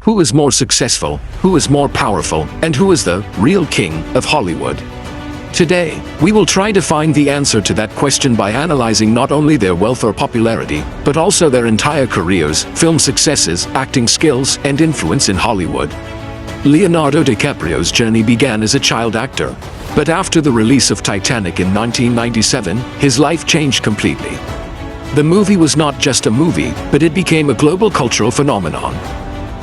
Who is more successful? Who is more powerful? And who is the real king of Hollywood? Today, we will try to find the answer to that question by analyzing not only their wealth or popularity, but also their entire careers, film successes, acting skills, and influence in Hollywood. Leonardo DiCaprio's journey began as a child actor, but after the release of Titanic in 1997, his life changed completely. The movie was not just a movie, but it became a global cultural phenomenon.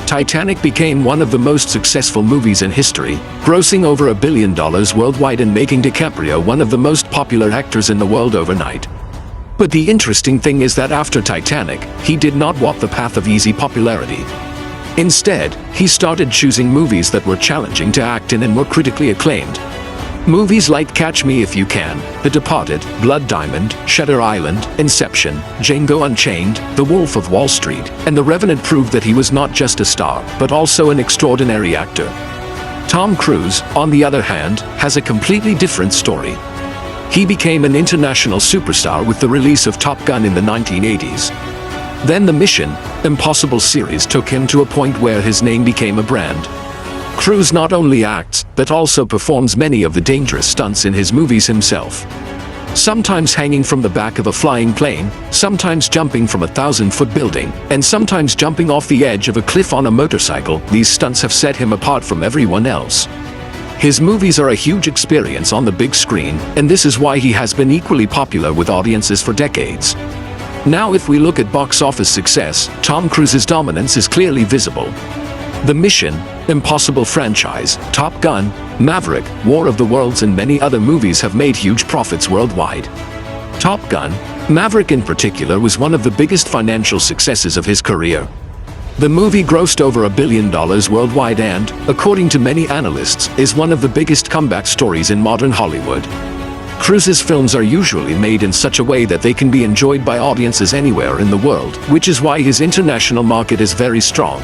Titanic became one of the most successful movies in history, grossing over $1 billion worldwide and making DiCaprio one of the most popular actors in the world overnight. But the interesting thing is that after Titanic, he did not walk the path of easy popularity. Instead, he started choosing movies that were challenging to act in and were critically acclaimed. Movies like Catch Me If You Can, The Departed, Blood Diamond, Shutter Island, Inception, Django Unchained, The Wolf of Wall Street, and The Revenant proved that he was not just a star, but also an extraordinary actor. Tom Cruise, on the other hand, has a completely different story. He became an international superstar with the release of Top Gun in the 1980s. Then the Mission Impossible series took him to a point where his name became a brand. Cruise not only acts, but also performs many of the dangerous stunts in his movies himself. Sometimes hanging from the back of a flying plane, sometimes jumping from a 1,000-foot building, and sometimes jumping off the edge of a cliff on a motorcycle, these stunts have set him apart from everyone else. His movies are a huge experience on the big screen, and this is why he has been equally popular with audiences for decades. Now if we look at box office success, Tom Cruise's dominance is clearly visible. The Mission Impossible franchise, Top Gun, Maverick, War of the Worlds and many other movies have made huge profits worldwide. Top Gun, Maverick in particular was one of the biggest financial successes of his career. The movie grossed over $1 billion worldwide and, according to many analysts, is one of the biggest comeback stories in modern Hollywood. Cruise's films are usually made in such a way that they can be enjoyed by audiences anywhere in the world, which is why his international market is very strong.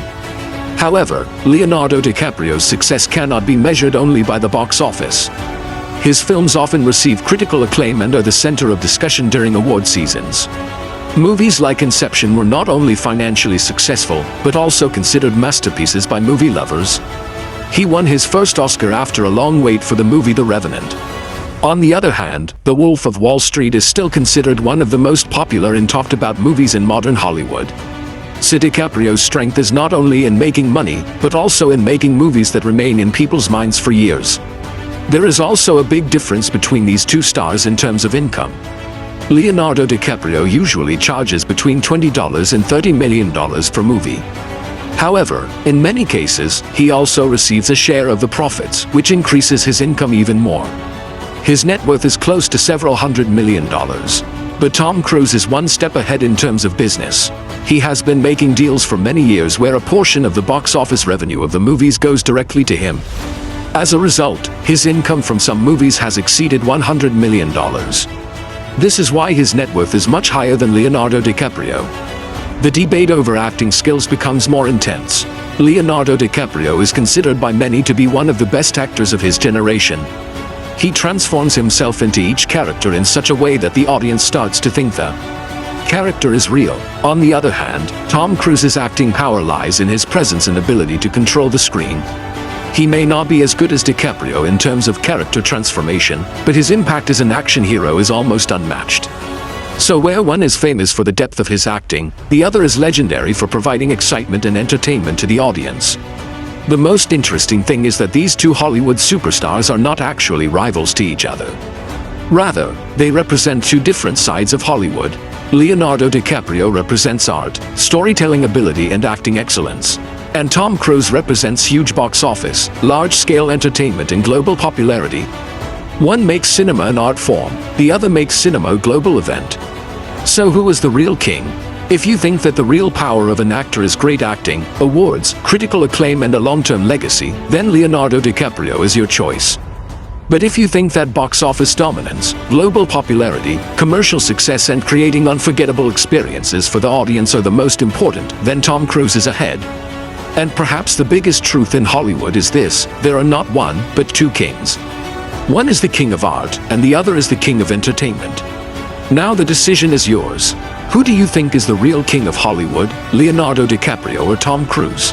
However, Leonardo DiCaprio's success cannot be measured only by the box office. His films often receive critical acclaim and are the center of discussion during award seasons. Movies like Inception were not only financially successful, but also considered masterpieces by movie lovers. He won his first Oscar after a long wait for the movie The Revenant. On the other hand, The Wolf of Wall Street is still considered one of the most popular and talked about movies in modern Hollywood. So DiCaprio's strength is not only in making money, but also in making movies that remain in people's minds for years. There is also a big difference between these two stars in terms of income. Leonardo DiCaprio usually charges between $20 and $30 million per movie. However, in many cases, he also receives a share of the profits, which increases his income even more. His net worth is close to several $100 million. But Tom Cruise is one step ahead in terms of business. He has been making deals for many years where a portion of the box office revenue of the movies goes directly to him. As a result, his income from some movies has exceeded $100 million. This is why his net worth is much higher than Leonardo DiCaprio. The debate over acting skills becomes more intense. Leonardo DiCaprio is considered by many to be one of the best actors of his generation. He transforms himself into each character in such a way that the audience starts to think the character is real. On the other hand, Tom Cruise's acting power lies in his presence and ability to control the screen. He may not be as good as DiCaprio in terms of character transformation, but his impact as an action hero is almost unmatched. So where one is famous for the depth of his acting, the other is legendary for providing excitement and entertainment to the audience. The most interesting thing is that these two Hollywood superstars are not actually rivals to each other. Rather, they represent two different sides of Hollywood. Leonardo DiCaprio represents art, storytelling ability and acting excellence. And Tom Cruise represents huge box office, large-scale entertainment and global popularity. One makes cinema an art form, the other makes cinema a global event. So who is the real king? If you think that the real power of an actor is great acting, awards, critical acclaim and a long-term legacy, then Leonardo DiCaprio is your choice. But if you think that box office dominance, global popularity, commercial success and creating unforgettable experiences for the audience are the most important, then Tom Cruise is ahead. And perhaps the biggest truth in Hollywood is this: there are not one, but two kings. One is the king of art, and the other is the king of entertainment. Now the decision is yours. Who do you think is the real king of Hollywood, Leonardo DiCaprio or Tom Cruise?